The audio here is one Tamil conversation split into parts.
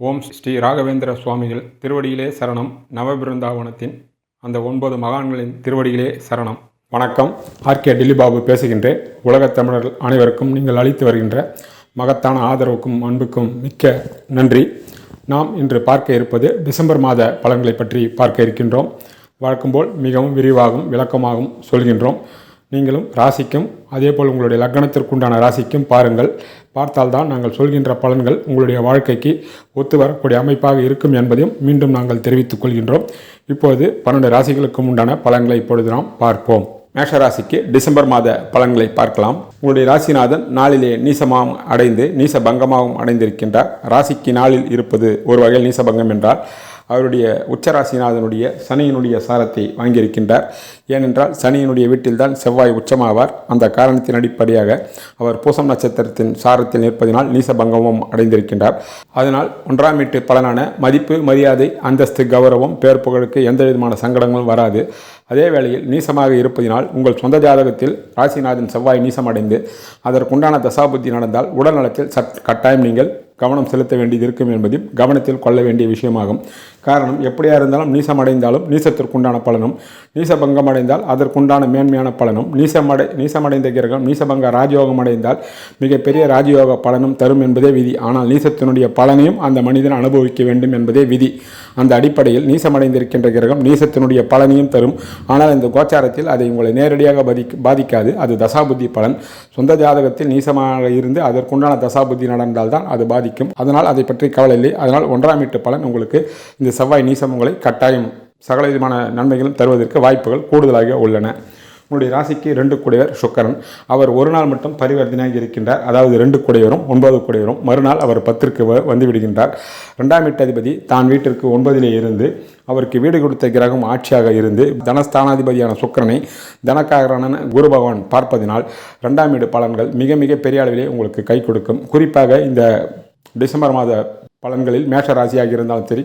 ஓம் ஸ்ரீ ராகவேந்திர சுவாமிகள் திருவடியிலே சரணம். நவபிருந்தாவனத்தின் அந்த 9 மகான்களின் திருவடியிலே சரணம். வணக்கம். ஆர்கே டில்லிபாபு பேசுகின்றேன். உலகத் தமிழர்கள் அனைவருக்கும் நீங்கள் அளித்து வருகின்ற மகத்தான ஆதரவுக்கும் அன்புக்கும் மிக்க நன்றி. நாம் இன்று பார்க்க இருப்பது டிசம்பர் மாத பலன்களை பற்றி பார்க்க இருக்கின்றோம். வழக்கம்போல் மிகவும் விரிவாகவும் விளக்கமாகவும் சொல்கின்றோம். நீங்களும் ராசிக்கும் அதேபோல் உங்களுடைய லக்னத்திற்குண்டான ராசிக்கும் பாருங்கள். பார்த்தால்தான் நாங்கள் சொல்கின்ற பலன்கள் உங்களுடைய வாழ்க்கைக்கு ஒத்து வரக்கூடிய அமைப்பாக இருக்கும் என்பதையும் மீண்டும் நாங்கள் தெரிவித்துக் கொள்கின்றோம். இப்போது 12 ராசிகளுக்கும் உண்டான பலன்களை இப்பொழுது நாம் பார்ப்போம். மேஷராசிக்கு டிசம்பர் மாத பலன்களை பார்க்கலாம். உங்களுடைய ராசிநாதன் நாளிலே நீசமாகவும் அடைந்து நீசபங்கமாகவும் அடைந்திருக்கின்றார். ராசிக்கு நாளில் இருப்பது ஒரு வகையில் நீசபங்கம் என்றால் அவருடைய உச்சராசிநாதனுடைய சனியினுடைய சாரத்தை வாங்கியிருக்கின்றார். ஏனென்றால் சனியினுடைய வீட்டில்தான் செவ்வாய் உச்சமாவார். அந்த காரணத்தின் அடிப்படையாக அவர் பூசம் நட்சத்திரத்தின் சாரத்தில் நிற்பதினால் நீசபங்கமும் அடைந்திருக்கின்றார். அதனால் 1ஆம் வீட்டு பலனான மதிப்பு, மரியாதை, அந்தஸ்து, கௌரவம், பேர் புகழுக்கு எந்த விதமான சங்கடங்களும் வராது. அதே வேளையில் நீசமாக இருப்பதினால் உங்கள் சொந்த ஜாதகத்தில் ராசிநாதன் செவ்வாய் நீசமடைந்து அதற்குண்டான தசாபுத்தி நடந்தால் உடல் நலத்தில் கட்டாயம் நீங்கள் கவனம் செலுத்த வேண்டியது இருக்கும் என்பதையும் கவனத்தில் கொள்ள வேண்டிய விஷயமாகும். காரணம், எப்படியா இருந்தாலும் நீசமடைந்தாலும் நீசத்திற்குண்டான பலனும், நீசபங்கம் அடைந்தால் அதற்குண்டான மேன்மையான பலனும், நீசமடைந்த கிரகம் நீசபங்க ராஜயோகம் அடைந்தால் மிகப்பெரிய ராஜயோக பலனும் தரும் என்பதே விதி. ஆனால் நீசத்தினுடைய பலனையும் அந்த மனிதன் அனுபவிக்க வேண்டும் என்பதே விதி. அந்த அடிப்படையில் நீசமடைந்திருக்கின்ற கிரகம் நீசத்தினுடைய பலனையும் தரும். ஆனால் இந்த கோச்சாரத்தில் அதை உங்களை நேரடியாக பாதிக்காது. அது தசாபுத்தி பலன். சொந்த ஜாதகத்தில் நீசமாக இருந்து அதற்குண்டான தசாபுத்தி நடந்தால்தான் அது பாதிக்கும். அதனால் அதை பற்றி கவலை இல்லை. அதனால் 1ஆம் வீட்டு பலன் உங்களுக்கு இந்த செவ்வாய் நீசம் உங்களை கட்டாயம் சகல விதமான நன்மைகளும் தருவதற்கு வாய்ப்புகள் கூடுதலாக உள்ளன. உங்களுடைய ராசிக்கு 2 கூடையவர் சுக்கிரன். அவர் ஒரு நாள் மட்டும் பரிவர்த்தனையாக இருக்கின்றார். அதாவது 2 கூடையவரும் 9 கூடையவரும் மறுநாள் அவர் 10ற்கு வந்து விடுகின்றார். 2ஆம் வீட்டு அதிபதி தான் வீட்டிற்கு 9லே இருந்து அவருக்கு வீடு கொடுத்த கிரகம் ஆட்சியாக இருந்து தனஸ்தானாதிபதியான சுக்கிரனை தனக்காரனான குரு பகவான் பார்ப்பதினால் 2ஆம் வீடு பலன்கள் மிக மிக பெரிய அளவிலே உங்களுக்கு கை கொடுக்கும். குறிப்பாக இந்த டிசம்பர் மாத பலன்களில் மேஷ ராசியாக இருந்தாலும் சரி,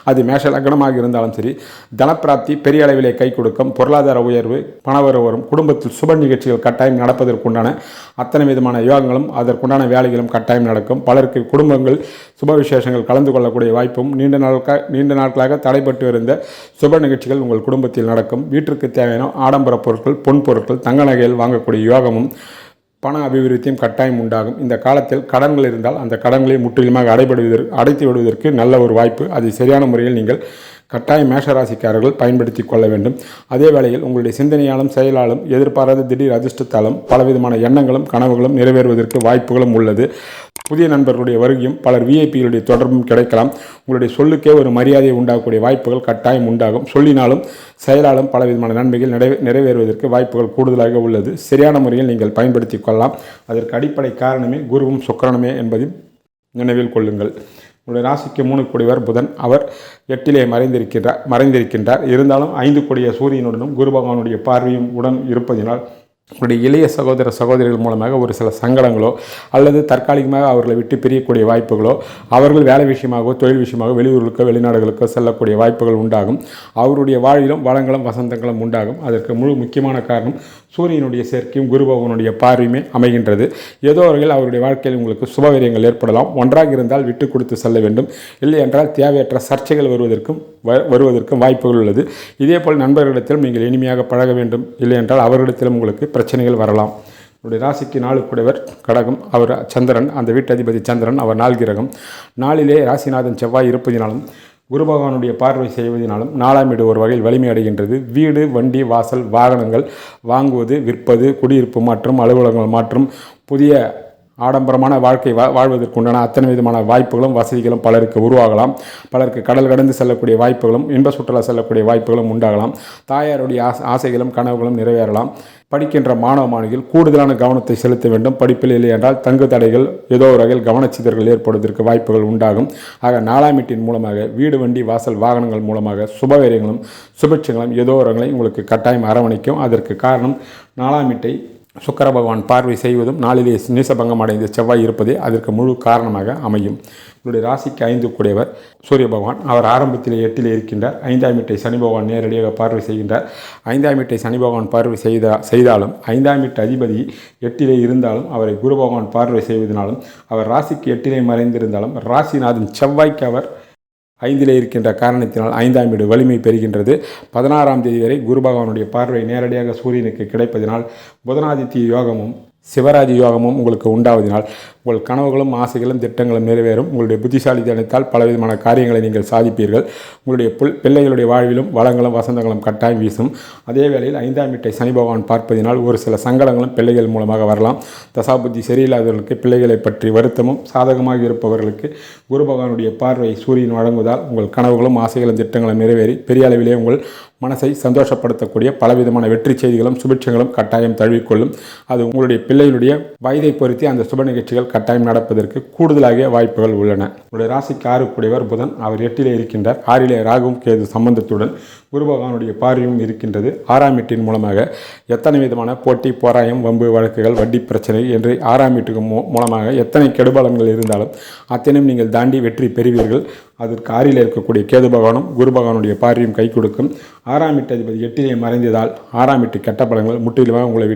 அது மேஷ லக்னமாக இருந்தாலும் சரி, தனப்பிராப்தி பெரிய அளவிலே கை கொடுக்கும். பொருளாதார உயர்வு, பணவரவு வரும். குடும்பத்தில் சுப நிகழ்ச்சிகள் கட்டாயம் நடப்பதற்குண்டான அத்தனை விதமான யோகங்களும் அதற்குண்டான வேலைகளும் கட்டாயம் நடக்கும். பலருக்கு குடும்பங்கள் சுப விசேஷங்கள் கலந்து கொள்ளக்கூடிய வாய்ப்பும், நீண்ட நாட்களாக தடைப்பட்டு இருந்த சுப நிகழ்ச்சிகள் உங்கள் குடும்பத்தில் நடக்கும். வீட்டிற்கு தேவையான ஆடம்பர பொருட்கள், பொன் பொருட்கள், தங்க நகைகள் வாங்கக்கூடிய யோகமும் பண அபிவிருத்தியும் கட்டாயம் உண்டாகும். இந்த காலத்தில் கடன்கள் இருந்தால் அந்த கடன்களை முற்றிலுமாக அடைத்து விடுவதற்கு நல்ல ஒரு வாய்ப்பு. அதை சரியான முறையில் நீங்கள் கட்டாயம் மேஷராசிக்காரர்கள் பயன்படுத்தி கொள்ள வேண்டும். அதே வேளையில் உங்களுடைய சிந்தனையாலும் செயலாலும் எதிர்பாராத திடீர் அதிர்ஷ்டத்தாலும் பலவிதமான எண்ணங்களும் கனவுகளும் நிறைவேறுவதற்கு வாய்ப்புகளும் உள்ளது. புதிய நண்பர்களுடைய வருகையும் பலர் விஐபிகளுடைய தொடர்பும் கிடைக்கலாம். உங்களுடைய சொல்லுக்கே ஒரு மரியாதையை உண்டாகக்கூடிய வாய்ப்புகள் கட்டாயம் உண்டாகும். சொல்லினாலும் செயலாலும் பலவிதமான நன்மைகள் நிறைவேறுவதற்கு வாய்ப்புகள் கூடுதலாக உள்ளது. சரியான முறையில் நீங்கள் பயன்படுத்தி கொள்ளலாம். அதற்கு அடிப்படை காரணமே குருவும் சுக்கிரனுமே என்பதையும் நினைவில் கொள்ளுங்கள். உங்களுடைய ராசிக்கு 3 கூடியவர் புதன். அவர் 8லே மறைந்திருக்கின்றார். இருந்தாலும் 5 கூடிய சூரியனுடனும் குரு பகவானுடைய பார்வையும் உடன் இருப்பதினால் உங்களுடைய இளைய சகோதர சகோதரிகள் மூலமாக ஒரு சில சங்கடங்களோ அல்லது தற்காலிகமாக அவர்களை விட்டு பிரியக்கூடிய வாய்ப்புகளோ, அவர்கள் வேலை விஷயமாகவோ தொழில் விஷயமாக வெளியூர்களுக்கோ வெளிநாடுகளுக்கோ செல்லக்கூடிய வாய்ப்புகள் உண்டாகும். அவருடைய வாழ்விலும் வளங்களும் வசந்தங்களும் உண்டாகும். அதற்கு முக்கியமான காரணம் சூரியனுடைய சேர்க்கையும் குரு பகவானுடைய பார்வையுமே அமைகின்றது. ஏதோ அவர்கள் அவருடைய வாழ்க்கையில் உங்களுக்கு சுபவீரியங்கள் ஏற்படலாம். ஒன்றாக இருந்தால் விட்டு கொடுத்து செல்ல வேண்டும். இல்லை என்றால் தேவையற்ற சர்ச்சைகள் வருவதற்கும் வாய்ப்புகள் உள்ளது. இதேபோல் நண்பர்களிடத்திலும் நீங்கள் இனிமையாக பழக வேண்டும். இல்லை என்றால் அவர்களிடத்திலும் உங்களுக்கு பிரச்சனைகள் வரலாம். அவருடைய ராசிக்கு 4 கூடையவர் கடகம். அவர் சந்திரன். அந்த வீட்டதிபதி சந்திரன். அவர் 4 கிரகம். 4லே ராசிநாதன் செவ்வாய் இருப்பதினாலும் குரு பகவானுடைய பார்வை செய்வதனாலும் 4ஆம் வீடு ஒரு வகையில் வலிமை அடைகின்றது. வீடு, வண்டி, வாசல், வாகனங்கள் வாங்குவது, விற்பது, குடியிருப்பு மாற்றம், அலுவலகங்கள் மாற்றம், புதிய ஆடம்பரமான வாழ்க்கை வாழ்வதற்குண்டான அத்தனை விதமான வாய்ப்புகளும் வசதிகளும் பலருக்கு உருவாகலாம். பலருக்கு கடல் கடந்து செல்லக்கூடிய வாய்ப்புகளும் இன்ப சுற்றுலா செல்லக்கூடிய வாய்ப்புகளும் உண்டாகலாம். தாயாருடைய ஆசைகளும் கனவுகளும் நிறைவேறலாம். படிக்கின்ற மாணவ மாணவிகள் கூடுதலான கவனத்தை செலுத்த வேண்டும். படிப்பில் இல்லை என்றால் தங்கு தடைகள், ஏதோ ஒரு வகையில் கவனச்சிதறல் ஏற்படுவதற்கு வாய்ப்புகள் உண்டாகும். ஆக 4ஆம் வீட்டின் மூலமாக வீடு, வண்டி, வாசல், வாகனங்கள் மூலமாக சுபவீரியங்களும் சுபிட்சங்களும் ஏதோ ஒரு வகையில் உங்களுக்கு கட்டாயம் அரவணைக்கும். அதற்கு காரணம் 4ஆம் வீட்டை சுக்கிர பகவான் பார்வை செய்வதும் நாளிலே நீசபங்கம் அடைந்த செவ்வாய் இருப்பதே அதற்கு முழு காரணமாக அமையும். இவருடைய ராசிக்கு 5 கூடியவர் சூரிய பகவான். அவர் ஆரம்பத்திலே 8 இருக்கின்றார். 5ஆம் வீட்டை சனி பகவான் நேரடியாக பார்வை செய்கின்றார். 5ஆம் வீட்டை சனி பகவான் பார்வை செய்தாலும் 5ஆம் வீட்டு அதிபதி 8 இருந்தாலும் அவரை குரு பகவான் பார்வை செய்வதனாலும் அவர் ராசிக்கு 8 மறைந்திருந்தாலும் ராசிநாதன் செவ்வாய்க்கு அவர் 5 இருக்கின்ற காரணத்தினால் 5ஆம் வீடு வலிமை பெறுகின்றது. 16ஆம் தேதி வரை குரு பகவானுடைய பார்வை நேரடியாக சூரியனுக்கு கிடைப்பதனால் புதனாதித்ய யோகமும் சிவராஜ் யோகமும் உங்களுக்கு உண்டாவதினால் உங்கள் கனவுகளும் ஆசைகளும் திட்டங்களும் நிறைவேறும். உங்களுடைய புத்திசாலித்தனத்தால் பலவிதமான காரியங்களை நீங்கள் சாதிப்பீர்கள். உங்களுடைய பிள்ளைகளுடைய வாழ்விலும் வளங்களும் வசந்தங்களும் கட்டாயம் வீசும். அதே வேளையில் 5ஆம் வீட்டை சனி பகவான் பார்ப்பதினால் ஒரு சில சங்கடங்களும் பிள்ளைகள் மூலமாக வரலாம். தசாபுத்தி சரியில்லாதவர்களுக்கு பிள்ளைகளை பற்றி வருத்தமும் சாதகமாக இருப்பவர்களுக்கு குரு பகவானுடைய பார்வை சூரியன் வழங்குவதால் உங்கள் கனவுகளும் ஆசைகளும் திட்டங்களும் நிறைவேறி பெரிய அளவிலே உங்கள் மனசை சந்தோஷப்படுத்தக்கூடிய பலவிதமான வெற்றி செய்திகளும் சுபிட்சங்களும் கட்டாயம் தழுவிக்கொள்ளும். அது உங்களுடைய பிள்ளைகளுடைய வயதை பொறுத்து அந்த சுப நிகழ்ச்சிகள் கட்டாயம் நடப்பதற்கு கூடுதலாக வாய்ப்புகள் உள்ளன. உங்களுடைய ராசிக்கு 6 கூடியவர் புதன். அவர் 8 இருக்கின்றார். 6 ராகுவும் கேது சம்பந்தத்துடன் குரு பகவானுடைய பார்வையும் இருக்கின்றது. 6ஆம் வீட்டின் மூலமாக எத்தனை விதமான போட்டி போராயம் வம்பு வழக்குகள் வட்டி பிரச்சனை என்று 6ஆம் வீட்டுக்கு மூலமாக எத்தனை கெடுபலங்கள் இருந்தாலும் அத்தனையும் நீங்கள் தாண்டி வெற்றி பெறுவீர்கள். அதற்கு 6 இருக்கக்கூடிய கேது பகவானும் குரு பகவானுடைய பார்வையும் கை கொடுக்கும். 6ஆம் வீட்டு அதிபதி 8 மறைந்ததால் 6ஆம் வீட்டு கெட்ட பலங்கள் முற்றிலுமாக உங்களை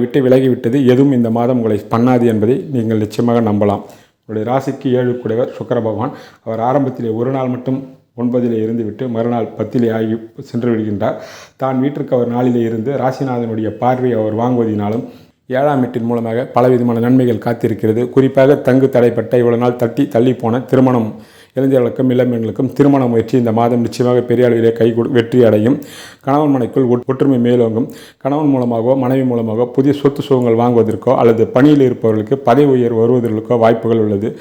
விட்டு விலகிவிட்டது. எதுவும் இந்த மாதம் உங்களை பண்ணாது என்பதை நீங்கள் நிச்சயமாக நம்பலாம். உங்களுடைய ராசிக்கு 7 கூடியவர் சுக்கிர பகவான். அவர் ஆரம்பத்திலே ஒரு நாள் மட்டும் 9 இருந்துவிட்டு மறுநாள் 10 ஆகி சென்று விடுகின்றார். தான் வீட்டிற்கு அவர் 4 இருந்து ராசிநாதனுடைய பார்வையை அவர் வாங்குவதினாலும் 7ஆம் வீட்டின் மூலமாக பலவிதமான நன்மைகள் காத்திருக்கிறது. குறிப்பாக தங்கு தடைப்பட்ட இவ்வளவு நாள் தள்ளி போன திருமணம் இளைஞர்களுக்கும் இளம்பெண்களுக்கும் திருமண முயற்சி இந்த மாதம் நிச்சயமாக பெரிய அளவிலே வெற்றி அடையும். கணவன் மனைக்குள் ஒற்றுமை மேலோங்கும். கணவன் மூலமாகவோ மனைவி மூலமாகவோ புதிய சொத்து சுகங்கள் வாங்குவதற்கோ அல்லது பணியில் இருப்பவர்களுக்கு பதவி உயர்வு வருவதற்கோ வாய்ப்புகள் உள்ளது.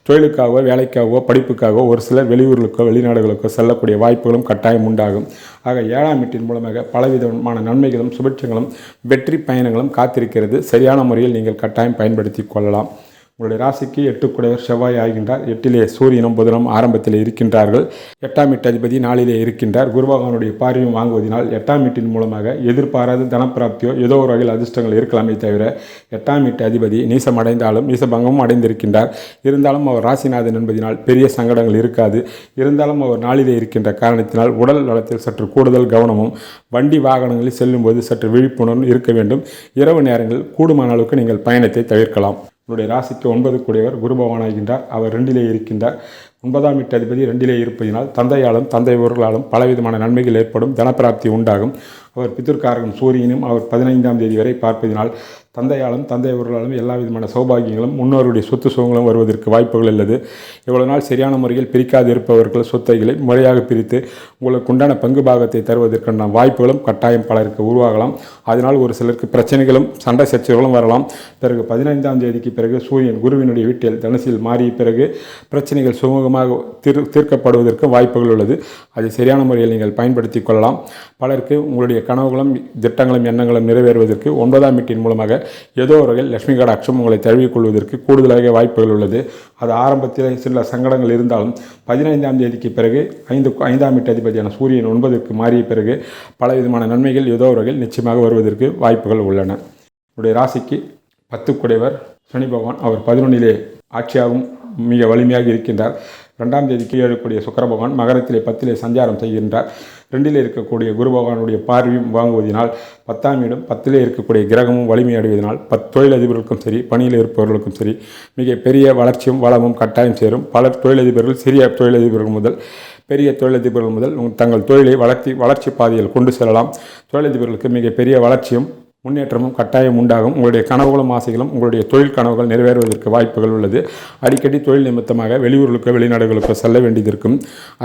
தொழிலுக்காகவோ வேலைக்காகவோ படிப்புக்காகவோ ஒரு சிலர் வெளியூர்களுக்கோ வெளிநாடுகளுக்கோ செல்லக்கூடிய வாய்ப்புகளும் கட்டாயம் உண்டாகும். ஆக 7ஆம் வீட்டின் மூலமாக பலவிதமான நன்மைகளும் சுபிட்சங்களும் வெற்றி பயணங்களும் காத்திருக்கிறது. சரியான முறையில் நீங்கள் கட்டாயம் பயன்படுத்தி கொள்ளலாம். உங்களுடைய ராசிக்கு 8 கூடியவர் செவ்வாய் ஆகின்றார். 8 சூரியனும் புதனும் ஆரம்பத்தில் இருக்கின்றார்கள். 8ஆம் வீட்டு அதிபதி 4 இருக்கின்றார். குரு பகவானுடைய பார்வையும் வாங்குவதனால் 8ஆம் வீட்டின் மூலமாக எதிர்பாராத தனப்பிராப்தியோ ஏதோ ஒரு வகையில் அதிர்ஷ்டங்கள் இருக்கலாமே தவிர 8ஆம் வீட்டு அதிபதி நீசம் அடைந்தாலும் நீசபங்கமும் அடைந்திருக்கின்றார். இருந்தாலும் அவர் ராசிநாதன் என்பதனால் பெரிய சங்கடங்கள் இருக்காது. இருந்தாலும் அவர் 4 இருக்கின்ற காரணத்தினால் உடல் நலத்தில் சற்று கூடுதல் கவனமும் வண்டி வாகனங்களில் செல்லும்போது சற்று விழிப்புணர்வும் இருக்க வேண்டும். இரவு நேரங்களில் கூடுமான அளவுக்கு நீங்கள் பயணத்தை தவிர்க்கலாம். உங்களுடைய ராசிக்கு 9 கூடியவர் குரு பகவான் ஆகின்றார். அவர் 2 இருக்கின்றார். 9ஆம் வீட்டு அதிபதி 2 இருப்பதினால் தந்தையாலும் தந்தை ஊர்களாலும் பலவிதமான நன்மைகள் ஏற்படும். தனப்பிராப்தி உண்டாகும். அவர் பித்திருக்காரகம் சூரியனும் அவர் 15ஆம் தேதி வரை பார்ப்பதினால் தந்தையாலும் தந்தை ஊர்களாலும் எல்லா விதமான சௌபாகியங்களும் முன்னோருடைய சொத்து சுகங்களும் வருவதற்கு வாய்ப்புகள் உள்ளது. இவ்வளவு நாள் சரியான முறையில் பிரிக்காது இருப்பவர்கள் சொத்தைகளை முறையாக பிரித்து உங்களுக்கு உண்டான பங்கு பாகத்தை தருவதற்கான வாய்ப்புகளும் கட்டாயம் பலருக்கு உருவாகலாம். அதனால் ஒரு சிலருக்கு பிரச்சனைகளும் சண்டை சச்சரவுகளும் வரலாம். பிறகு 15ஆம் தேதிக்கு பிறகு சூரியன் குருவினுடைய வீட்டில் தனுசில் மாறிய பிறகு பிரச்சனைகள் சுமூகமாக தீர்க்கப்படுவதற்கு வாய்ப்புகள் உள்ளது. அதை சரியான முறையில் நீங்கள் பயன்படுத்தி கொள்ளலாம். பலருக்கு உங்களுடைய கனவுகளும் திட்டங்களும் எண்ணங்களும் நிறைவேறுவதற்கு 9ஆம் வீட்டின் மூலமாக ஏதோ ஒரு வகையில் லட்சுமி கடாட்சம் உங்களை தழுவிக்கொள்வதற்கு கூடுதலாக வாய்ப்புகள் உள்ளது. அது ஆரம்பத்தில் சில சங்கடங்கள் இருந்தாலும் 15ஆம் தேதிக்கு பிறகு 5ஆம் வீட்டு அதிபதியான சூரியன் 9க்கு மாறிய பிறகு பலவிதமான நன்மைகள் ஏதோ ஒரு வகையில் நிச்சயமாக வருவதற்கு வாய்ப்புகள் உள்ளன. உங்களுடைய ராசிக்கு 10 கூடியவர் சனி பகவான். அவர் 11 ஆட்சியாகவும் மிக வலிமையாக இருக்கின்றார். 2ஆம் தேதிக்கு 7 கூடிய சுக்கிர பகவான் மகரத்திலே 10 சஞ்சாரம் செய்கின்றார். 2 இருக்கக்கூடிய குரு பகவானுடைய பார்வையும் வாங்குவதனால் 10ஆம் இடம் 10 இருக்கக்கூடிய கிரகமும் வலிமை அடைவதனால் தொழிலதிபர்களுக்கும் சரி பணியில் இருப்பவர்களுக்கும் சரி மிக பெரிய வளர்ச்சியும் வளமும் கட்டாயம் சேரும். பல தொழிலதிபர்கள் சிறிய தொழிலதிபர்கள் முதல் பெரிய தொழிலதிபர்கள் முதல் தங்கள் தொழிலை வளர்ச்சி பாதையில் கொண்டு செல்லலாம். தொழிலதிபர்களுக்கு மிக பெரிய வளர்ச்சியும் முன்னேற்றமும் கட்டாயம் உண்டாகும். உங்களுடைய கனவுகளும் ஆசைகளும் உங்களுடைய தொழில் கனவுகள் நிறைவேறுவதற்கு வாய்ப்புகள் உள்ளது. அடிக்கடி தொழில் நிமித்தமாக வெளியூர்களுக்கோ வெளிநாடுகளுக்கோ செல்ல வேண்டியது இருக்கும்.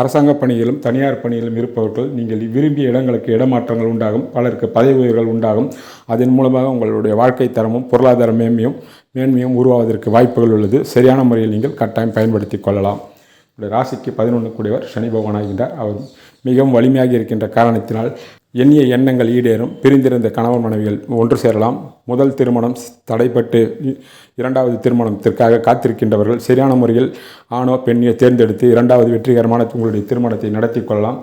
அரசாங்க பணியிலும் தனியார் பணியிலும் இருப்பவர்கள் நீங்கள் விரும்பிய இடங்களுக்கு இடமாற்றங்கள் உண்டாகும். பலருக்கு பதவி உயர்வுகள் உண்டாகும். அதன் மூலமாக உங்களுடைய வாழ்க்கை தரமும் பொருளாதார மேன்மையும் உருவாவதற்கு வாய்ப்புகள் உள்ளது. சரியான முறையில் நீங்கள் கட்டாயம் பயன்படுத்தி கொள்ளலாம். ராசிக்கு 11 கூடியவர் சனி பகவான் ஆகின்றார். அவர் மிகவும் வலிமையாக இருக்கின்ற காரணத்தினால் எண்ணிய எண்ணங்கள் ஈடேறும். பிரிந்திருந்த கணவன் மனைவிகள் ஒன்று சேரலாம். முதல் திருமணம் தடைப்பட்டு 2வது திருமணத்திற்காக காத்திருக்கின்றவர்கள் சரியான முறையில் ஆணோ பெண்ணையோ தேர்ந்தெடுத்து 2வது வெற்றிகரமான உங்களுடைய திருமணத்தை நடத்தி கொள்ளலாம்.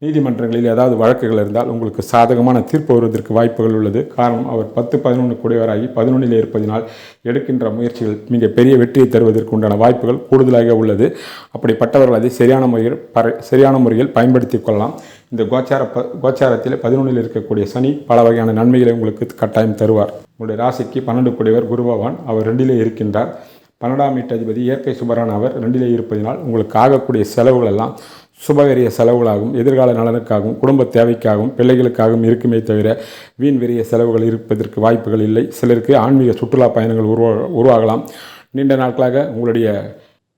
நீதிமன்றங்களில் ஏதாவது வழக்குகள் இருந்தால் உங்களுக்கு சாதகமான தீர்ப்பு வருவதற்கு வாய்ப்புகள் உள்ளது. காரணம், அவர் 10-11 கூடியவராகி 11 இருப்பதினால் எடுக்கின்ற முயற்சிகள் மிக பெரிய வெற்றியை தருவதற்கு உண்டான வாய்ப்புகள் கூடுதலாக உள்ளது. அப்படிப்பட்டவர்கள் அதை சரியான முறையில் பயன்படுத்தி கொள்ளலாம். இந்த கோச்சாரத்தில் 11 இருக்கக்கூடிய சனி பல வகையான நன்மைகளை உங்களுக்கு கட்டாயம் தருவார். உங்களுடைய ராசிக்கு 12 கூடியவர் குரு பகவான், அவர் 2 இருக்கின்றார். 12ஆம் வீட்டதிபதி இயற்கை சுபரான அவர் 2 இருப்பதினால் உங்களுக்கு ஆகக்கூடிய செலவுகள் எல்லாம் சுபகரிய செலவுகளாகவும் எதிர்கால நலனுக்காகவும் குடும்ப தேவைக்காகவும் பிள்ளைகளுக்காகவும் இருக்குமே தவிர வீண் வெறிய செலவுகள் இருப்பதற்கு வாய்ப்புகள் இல்லை. சிலருக்கு ஆன்மீக சுற்றுலா பயணங்கள் உருவாகலாம். நீண்ட நாட்களாக உங்களுடைய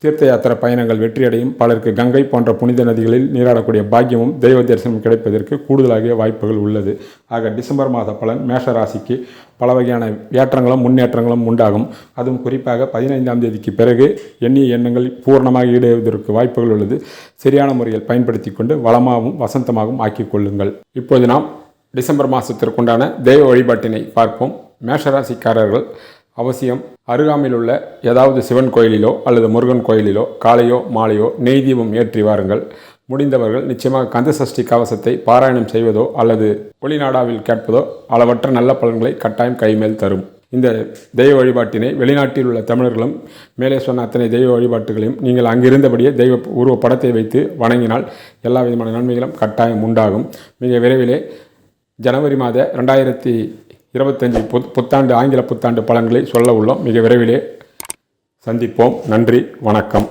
தீர்த்த யாத்திரை பயணங்கள் வெற்றியடையும். பலருக்கு கங்கை போன்ற புனித நதிகளில் நீராடக்கூடிய பாக்கியமும் தெய்வ தரிசனம் கிடைப்பதற்கு கூடுதலாக வாய்ப்புகள் உள்ளது. ஆக டிசம்பர் மாத பலன் மேஷ ராசிக்கு பல வகையான ஏற்றங்களும் முன்னேற்றங்களும் உண்டாகும். அதுவும் குறிப்பாக 15ஆம் தேதிக்கு பிறகு எண்ணிய எண்ணங்கள் பூர்ணமாக ஈடேறுவதற்கு வாய்ப்புகள் உள்ளது. சரியான முறையில் பயன்படுத்தி கொண்டு வளமாகவும் வசந்தமாகவும் ஆக்கிக் கொள்ளுங்கள். இப்போது நாம் டிசம்பர் மாதத்திற்குண்டான தெய்வ வழிபாட்டினை பார்ப்போம். மேஷராசிக்காரர்கள் அவசியம் அருகாமையில் உள்ள ஏதாவது சிவன் கோயிலிலோ அல்லது முருகன் கோயிலிலோ காலையோ மாலையோ நெய் தீபம் ஏற்றி வாருங்கள். முடிந்தவர்கள் நிச்சயமாக கந்தசஷ்டி கவசத்தை பாராயணம் செய்வதோ அல்லது ஒளிநாடாவில் கேட்பதோ அளவற்ற நல்ல பலன்களை கட்டாயம் கைமேல் தரும். இந்த தெய்வ வழிபாட்டினை வெளிநாட்டில் உள்ள தமிழர்களும் மேலே சொன்ன அத்தனை தெய்வ வழிபாட்டுகளையும் நீங்கள் அங்கிருந்தபடியே தெய்வ உருவ படத்தை வைத்து வணங்கினால் எல்லா விதமான நன்மைகளும் கட்டாயம் உண்டாகும். மிக விரைவிலே ஜனவரி மாத 2025 புத்தாண்டு ஆங்கில புத்தாண்டு பலன்களை சொல்ல உள்ளோம். மிக விரைவிலே சந்திப்போம். நன்றி, வணக்கம்.